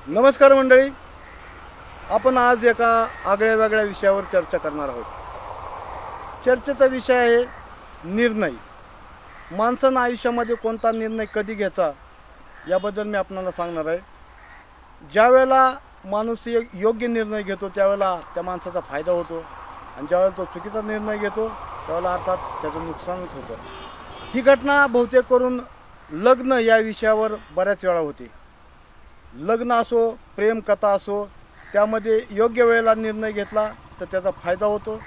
नमस्कार मंडळी, आपण आज एका आगळ्या वेगळ्या विषयावर चर्चा करणार आहोत। चर्चेचा विषय आहे निर्णय। माणसानं आयुष्यामध्ये कोणता निर्णय कधी घ्यायचा याबद्दल मी आपल्याला सांगणार आहे। ज्या वेळेला माणूस योग्य निर्णय घेतो त्यावेळेला त्या माणसाचा फायदा होतो, आणि ज्यावेळेला तो चुकीचा निर्णय घेतो त्यावेळेला अर्थात त्याचं नुकसानच होतं। ही घटना बहुतेक करून लग्न या विषयावर बऱ्याच वेळा होते। लग्न असो, प्रेम कथा असो, त्यामध्ये योग्य वेळेला निर्णय घेतला तर त्याचा फायदा होतो,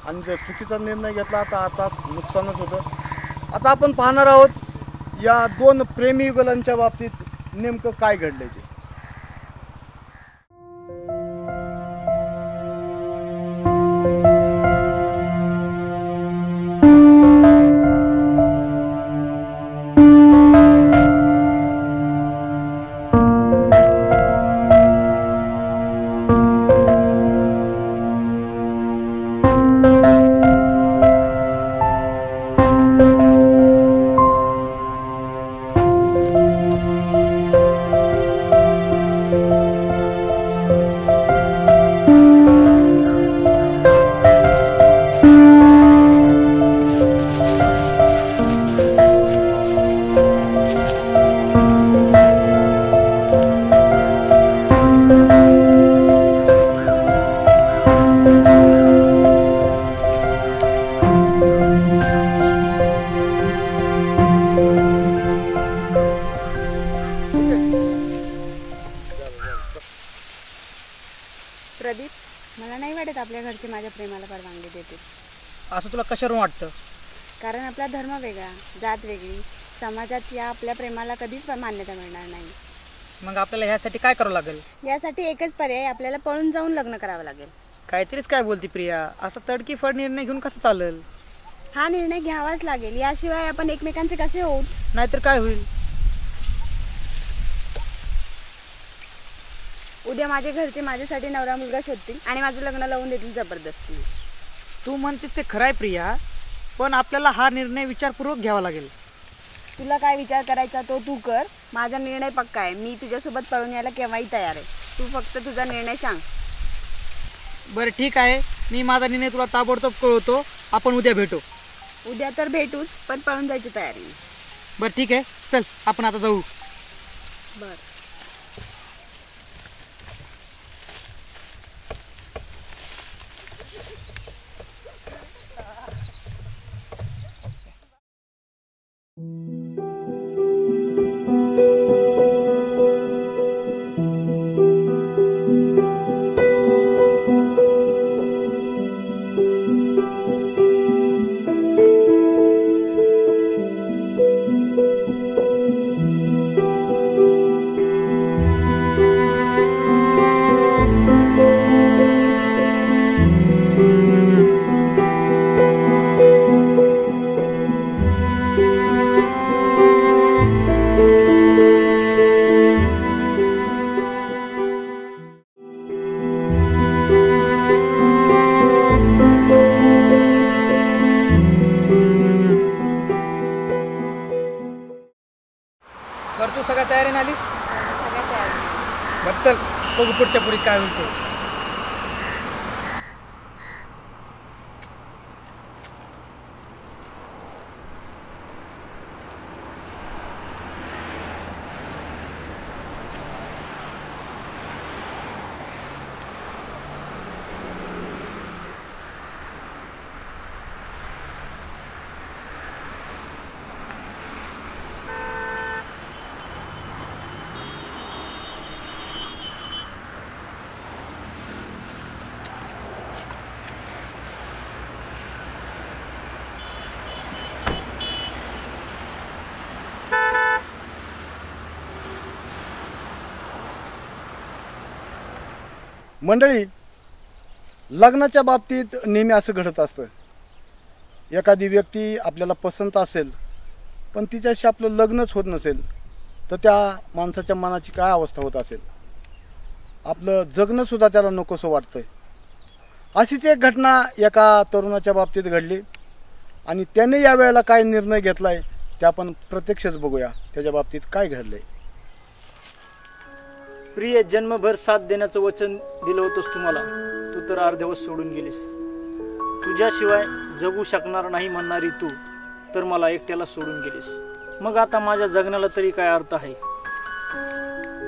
आणि जर चुकीचा निर्णय घेतला तर अर्थात नुकसानच होतं। आता आपण पाहणार आहोत या दोन प्रेमी युगलांच्या बाबतीत नेमकं काय घडले ते। प्रदीप, मला नाही वाटत आपल्या घरचे माझ्या प्रेमाला परवानगी देतील। असं तुला कशावरून वाटतं? कारण आपला धर्म वेगळा, जात वेगळी, समाजात या आपल्या प्रेमाला कधीच मान्यता मिळणार नाही। मग आपल्याला ह्यासाठी काय करावं लागेल? यासाठी एकच पर्याय, आपल्याला पळून जाऊन लग्न करावं लागेल। काहीतरीच काय बोलती प्रिया, असं तडकीफड निर्णय घेऊन कसं चालेल? हा निर्णय घ्यावाच लागेल, याशिवाय आपण एकमेकांचे कसे होऊ? नाहीतर काय होईल? उद्या माझे घरचे माझ्यासाठी नवरा मुलगा शोधतील आणि माझं लग्न लावून देतील जबरदस्तीने। तू म्हणतेस ते खरं आहे प्रिया, पण आपल्याला हा निर्णय विचारपूर्वक घ्यावा लागेल। तुला काय विचार करायचा तो तू कर, माझा निर्णय पक्का आहे। मी तुझ्यासोबत पळून यायला केव्हाही तयार आहे, तू फक्त तुझा निर्णय सांग। बरं ठीक आहे, मी माझा निर्णय तुला ताबडतोब कळवतो। आपण उद्या भेटू। उद्या तर भेटूच, पण पळून जायची तयारी। बरं ठीक आहे, चल आपण आता जाऊ। बरं। बरं, तू सगळ्या तयारीने आलीस? सगळ्या तयार। बरं चल, बघू पुढच्या पुढे काय होईल ते। मंडळी, लग्नाच्या बाबतीत नेहमी असं घडत असतं। एखादी व्यक्ती आपल्याला पसंत असेल, पण तिच्याशी आपलं लग्नच होत नसेल तर त्या माणसाच्या मनाची काय अवस्था होत असेल। आपलं जगणंसुद्धा त्याला नकोसं वाटतंय। अशीच एक घटना एका तरुणाच्या बाबतीत घडली, आणि त्याने या वेळेला काय निर्णय घेतलाय ते आपण प्रत्यक्षच बघूया त्याच्या बाबतीत काय घडलंय। प्रिय, जन्मभर साथ देण्याचं वचन दिलं होतंस तुम्हाला, तू तर अर्धवट सोडून गेलीस. तुझ्याशिवाय जगू शकणार नाही म्हणणारी तू तर मला एकट्याला सोडून गेलीस. मग आता माझ्या जगण्याला तरी काय अर्थ आहे?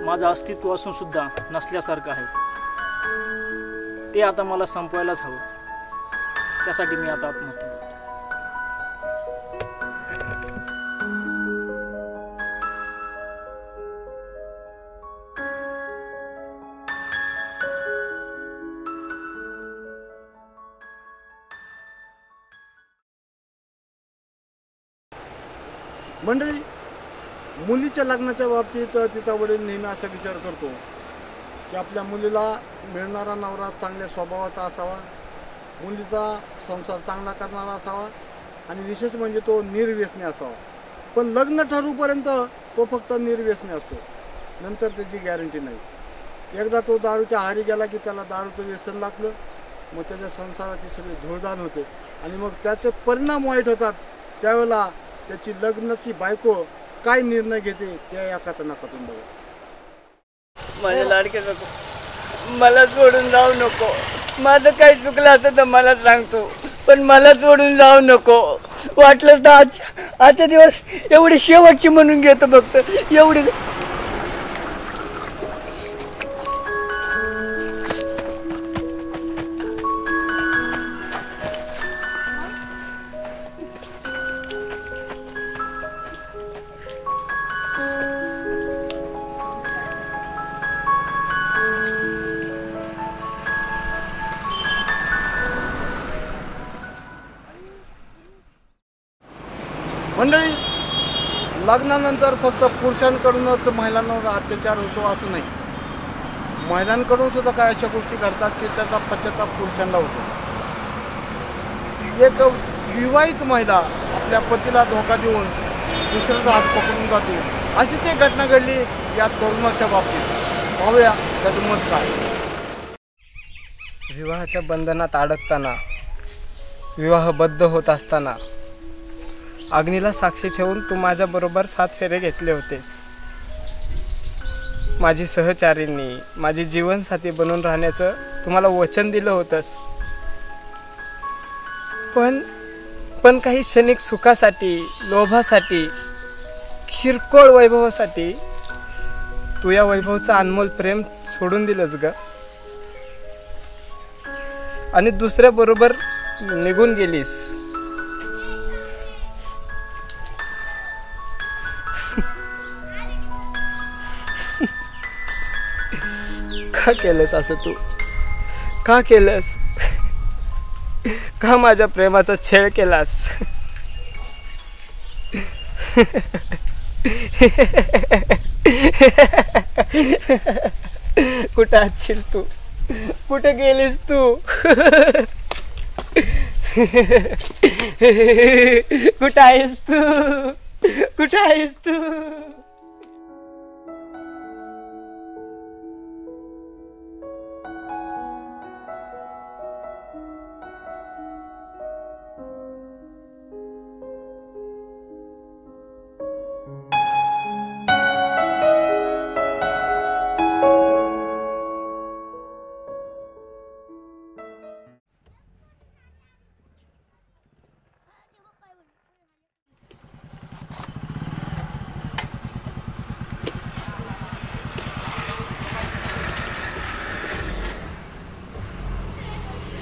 माझं अस्तित्व असून सुद्धा नसल्यासारखं आहे. ते आता मला संपवायलाच हवं. त्यासाठी मी आता आत्महत्या करतो. मंडळी, मुलीच्या लग्नाच्या बाबतीत तिचा वडील नेहमी असा विचार करतो की आपल्या मुलीला मिळणारा नवरा चांगल्या स्वभावाचा असावा, मुलीचा संसार चांगला करणारा असावा आणि विशेष म्हणजे तो निर्व्यसनी असावा. पण लग्न ठरूपर्यंत तो फक्त निर्व्यसनी असतो, नंतर त्याची गॅरंटी नाही. एकदा तो दारूच्या आहारी गेला की त्याला दारूचं व्यसन लागलं, मग त्याच्या संसाराची सगळी धूळधाण होते आणि मग त्याचे परिणाम वाईट होतात. त्यावेळेला त्याची लग्नाची बायको काय निर्णय घेते त्या या कथानकातून बघा. माझ्या लाडक्या नको, मला सोडून जाऊ नको. माझं काही चुकलं असतं तर मला सांगतो, पण मला सोडून जाऊ नको. वाटलं तर आजच्या दिवस एवढी शेवटची म्हणून घेतो फक्त एवढी. मंडळी, लग्नानंतर फक्त पुरुषांकडूनच महिलांवर अत्याचार होतो असं नाही. महिलांकडून सुद्धा काय अशा गोष्टी घडतात की त्याचा पश्चाताप पुरुषांना होतो. एक विवाहित महिला आपल्या पतीला धोका देऊन दुसऱ्याचा हात पकडून जाते, अशीच एक घटना घडली या तरुणाच्या बाबतीत. पाहूया त्याचं मत काय. विवाहाच्या बंधनात अडकताना, विवाहबद्ध होत असताना अग्नीला साक्षी ठेवून तू माझ्याबरोबर 7 फेरे घेतले होतेस. माझी सहचारिणी, माझी जीवनसाथी बनून राहण्याचं तुम्हाला वचन दिलं होतंस. पण काही क्षणिक सुखासाठी, लोभासाठी, किरकोळ वैभवासाठी तू या वैभवचं अनमोल प्रेम सोडून दिलंस ग आणि दुसऱ्याबरोबर निघून गेलीस. का केलंस असं तू? का केलंस? का माझ्या प्रेमाचा छेड केलास? कुठं असशील तू? कुठे गेलीस तू? कुठं आहेस तू? कुठं आहेस तू?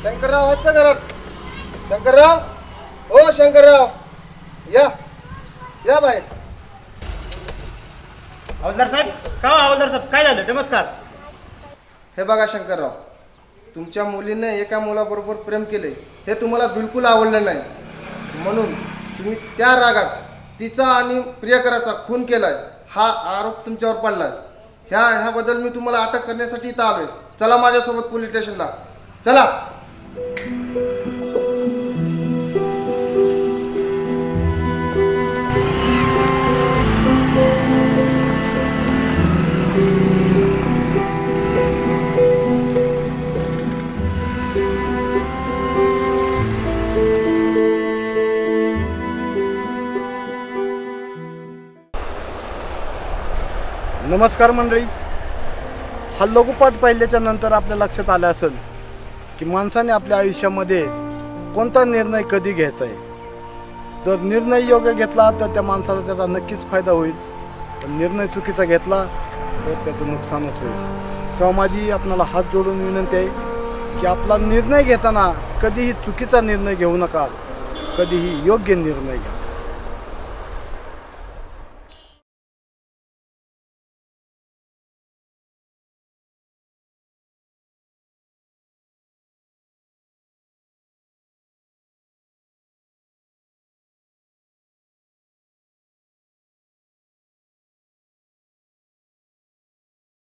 शंकरराव आहेत का घरात? शंकरराव, हो शंकरराव, या या बाहेर. हवालदार साहेब, का हवालदार साहेब, काय झालं? नमस्कार. हे बघा शंकरराव, तुमच्या मुलीने एका मुलाबरोबर प्रेम केले हे तुम्हाला बिलकुल आवडलं नाही, म्हणून तुम्ही त्या रागात तिचा आणि प्रियकराचा खून केलाय. हा आरोप तुमच्यावर पडलाय. ह्याबद्दल मी तुम्हाला अटक करण्यासाठी इथं आलोय. चला माझ्यासोबत पोलीस स्टेशनला, चला. नमस्कार मंडळी, हा लघुपाठ पाहिल्याच्या नंतर आपल्या लक्षात आलं असेल की माणसाने आपल्या आयुष्यामध्ये कोणता निर्णय कधी घ्यायचा आहे. जर निर्णय योग्य घेतला तर त्या माणसाला त्याचा नक्कीच फायदा होईल, पण निर्णय चुकीचा घेतला तर त्याचं नुकसानच होईल. तेव्हा माझी आपणाला हात जोडून विनंती आहे की आपला निर्णय घेताना कधीही चुकीचा निर्णय घेऊ नका, कधीही योग्य निर्णय घ्या.